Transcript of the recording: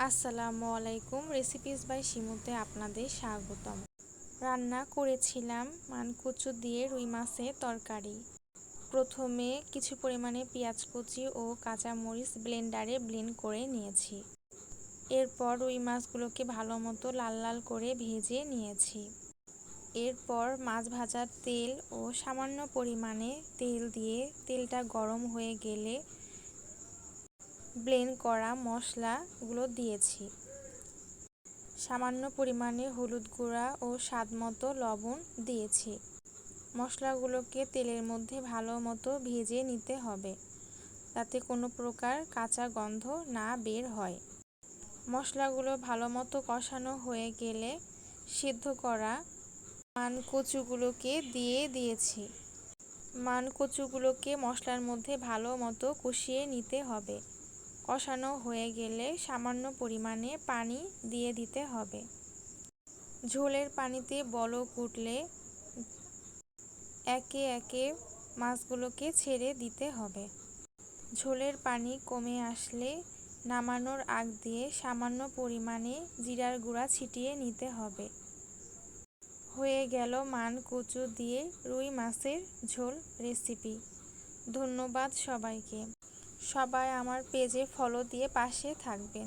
আসসালামু আলাইকুম। Recipes by শিমুতে আপনাদের স্বাগতম। রান্না করেছিলাম মানকচু দিয়ে রুই মাছের তরকারি। প্রথমে কিছু পরিমাণে পেঁয়াজ কুচি ও কাঁচামরিচ ব্লেন্ডারে ব্লেন্ড করে নিয়েছি। এরপর রুই মাছগুলোকে ভালো মতো লাল লাল করে ভেজে নিয়েছি। এরপর মাছ ভাজার তেল ও সামান্য পরিমাণে তেল দিয়ে তেলটা গরম হয়ে গেলে ব্লেন্ড করা মশলাগুলো দিয়েছি। সামান্য পরিমাণে হলুদ গুঁড়া ও স্বাদমতো লবণ দিয়েছি। মশলাগুলোকে তেলের মধ্যে ভালো মতো ভেজে নিতে হবে, যাতে কোনো প্রকার কাঁচা গন্ধ না বের হয়। মশলাগুলো ভালো মতো কষানো হয়ে গেলে সিদ্ধ করা মানকচুগুলোকে দিয়ে দিয়েছি। মানকচুগুলোকে মশলার মধ্যে ভালো মতো কষিয়ে নিতে হবে। কষানো হয়ে গেলে সামান্য পরিমাণে পানি দিয়ে দিতে হবে। ঝোলের পানিতে বলক উঠলে একে একে মাছগুলোকে ছেড়ে দিতে হবে। ঝোলের পানি কমে আসলে নামানোর আগ দিয়ে সামান্য পরিমাণে জিরার গুঁড়া ছিটিয়ে নিতে হবে। হয়ে গেল মানকচু দিয়ে রুই মাছের ঝোল রেসিপি। ধন্যবাদ সবাইকে। সবাই আমার পেজে ফলো দিয়ে পাশে থাকবেন।